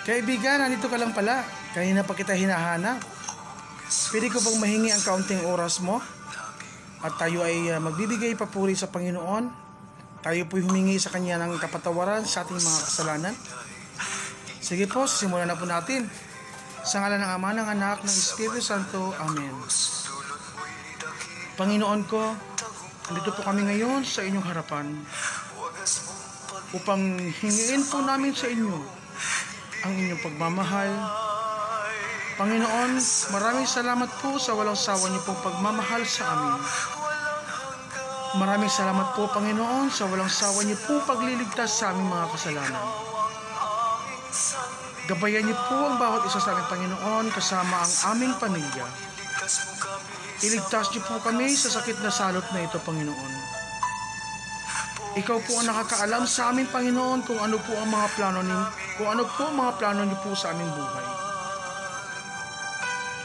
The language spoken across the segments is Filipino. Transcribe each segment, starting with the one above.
Kaibigan, nandito ka lang pala. Kanina pa kita hinahanap. Pwede ko bang mahingi ang kaunting oras mo? At tayo ay magbibigay papuri sa Panginoon. Tayo po'y humingi sa Kanya ng kapatawaran sa ating mga kasalanan. Sige po, simulan na po natin. Sa ngalan ng Ama, ng Anak, ng Espiritu Santo. Amen. Panginoon ko, nandito po kami ngayon sa inyong harapan upang hingiin po namin sa inyo ang inyong pagmamahal. Panginoon, maraming salamat po sa walang sawa niyo pong pagmamahal sa amin. Maraming salamat po, Panginoon, sa walang sawa niyo pong pagliligtas sa aming mga kasalanan. Gabayan niyo po ang bawat isa sa aming Panginoon kasama ang aming pamilya. Iligtas niyo po kami sa sakit na salot na ito, Panginoon. Ikaw po ang nakakaalam sa aming Panginoon kung ano po ang mga plano niyo po sa aming buhay.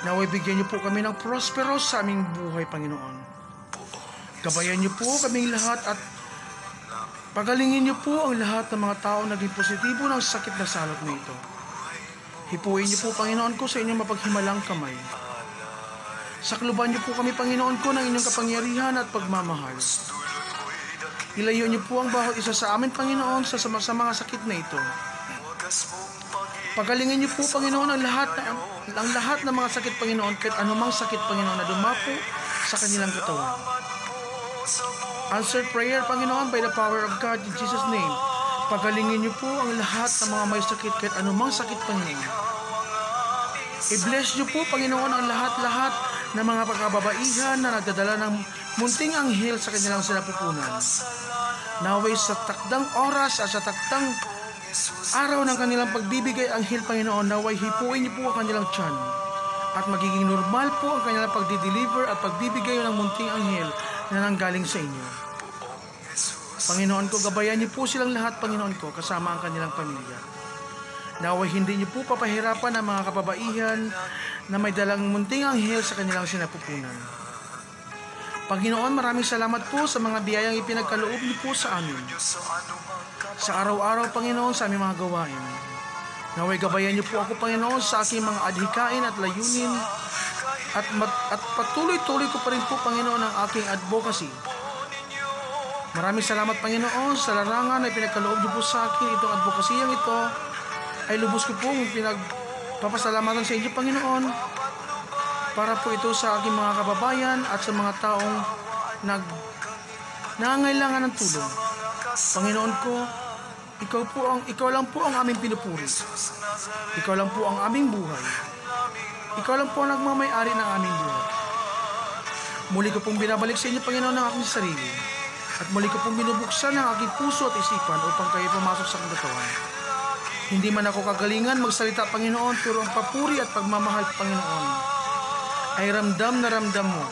Naway bigyan niyo po kami ng prosperous sa aming buhay, Panginoon. Gabayan niyo po kaming lahat at pagalingin niyo po ang lahat ng mga tao naging positibo ng sakit na salot na ito. Hipuin niyo po, Panginoon ko, sa inyong mapaghimalang kamay. Sakluban niyo po kami, Panginoon ko, ng inyong kapangyarihan at pagmamahal. Ilayo niyo po ang bawat isa sa amin, Panginoon, sa mga sakit na ito. Pagalingin niyo po, Panginoon, ang lahat ng mga sakit, Panginoon, kahit anumang sakit, Panginoon, na dumapo sa kanilang katawan. Answered prayer, Panginoon, by the power of God, in Jesus' name. Pagalingin niyo po ang lahat ng mga may sakit, kahit anumang sakit, Panginoon. I-bless niyo po, Panginoon, ang lahat-lahat ng mga pagkababaihan na nagdadala ng munting anghel sa kanilang sinapupunan. Naway sa takdang oras at sa takdang araw ng kanilang pagbibigay anghel, Panginoon, naway hipuin niyo po ang kanilang tiyan at magiging normal po ang kanilang pagdi-deliver at pagbibigay ng munting anghel na nanggaling sa inyo. Panginoon ko, gabayan niyo po silang lahat, Panginoon ko, kasama ang kanilang pamilya. Naway hindi niyo po papahirapan ang mga kababaihan na may dalang munting anghel sa kanilang sinapupunan. Panginoon, maraming salamat po sa mga biyayang ipinagkaloob niyo po sa amin. Sa araw-araw, Panginoon, sa aming mga gawain. Naway gabayan niyo po ako, Panginoon, sa aking mga adhikain at layunin at patuloy-tuloy ko pa rin po, Panginoon, ang aking advocacy. Maraming salamat, Panginoon, sa larangan na ipinagkaloob niyo po sa akin. Itong advokasiyang ito ay lubos ko pong pinagpapasalamatan sa inyo, Panginoon, para po ito sa aking mga kababayan at sa mga taong nangangailangan ng tulong. Panginoon ko, ikaw lang po ang aming pinupuri. Ikaw lang po ang aming buhay. Ikaw lang po ang nagmamay-ari ng aming buhay. Muli ko pong binabalik sa inyo, Panginoon, ang aking sarili. At muli ko pong binubuksan ang aking puso at isipan upang kayo pumasok sa aking katawan. Hindi man ako kagalingan magsalita, Panginoon, pero ang papuri at pagmamahal, Panginoon, ay ramdam na ramdam mo.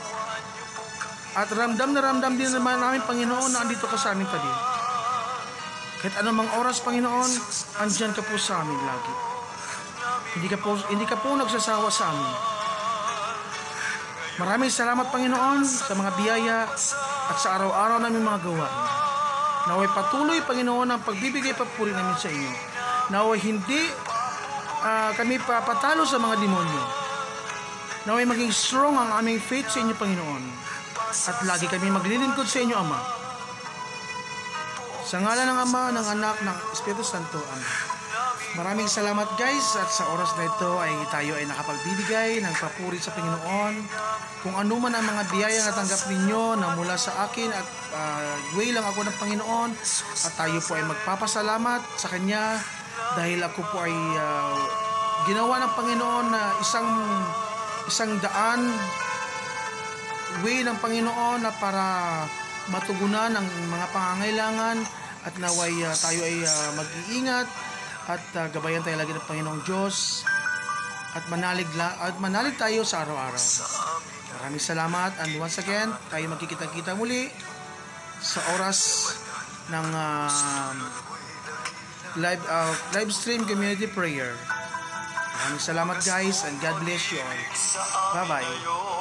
At ramdam na ramdam din naman namin, Panginoon, na andito ka sa aming tabi. Kahit anumang oras, Panginoon, andyan ka po sa amin lagi. Hindi ka po nagsasawa sa amin. Maraming salamat, Panginoon, sa mga biyaya at sa araw-araw namin mga gawain. Naway patuloy, Panginoon, ang pagbibigay papuri namin sa inyo. Naway hindi kami papatalo sa mga demonyo. Naway maging strong ang aming faith sa inyo, Panginoon. At lagi kami maglilingkod sa inyo, Ama. Sa ngalan ng Ama, ng Anak, ng Espiritu Santo. Amen. Maraming salamat, guys. At sa oras na ito ay tayo ay nakapagbibigay ng papuri sa Panginoon. Kung ano man ang mga biyaya na tanggap ninyo na mula sa akin at way lang ako ng Panginoon. At tayo po ay magpapasalamat sa Kanya dahil ako po ay ginawa ng Panginoon na isang daan way ng Panginoon na para matugunan ang mga pangangailangan at naway tayo ay mag-iingat at gabayan tayo lagi ng Panginoong Diyos at manalig tayo sa araw-araw. Maraming salamat and once again tayo magkikita-kita muli sa oras ng live stream community prayer. Maraming salamat, guys, and God bless you all. Bye-bye.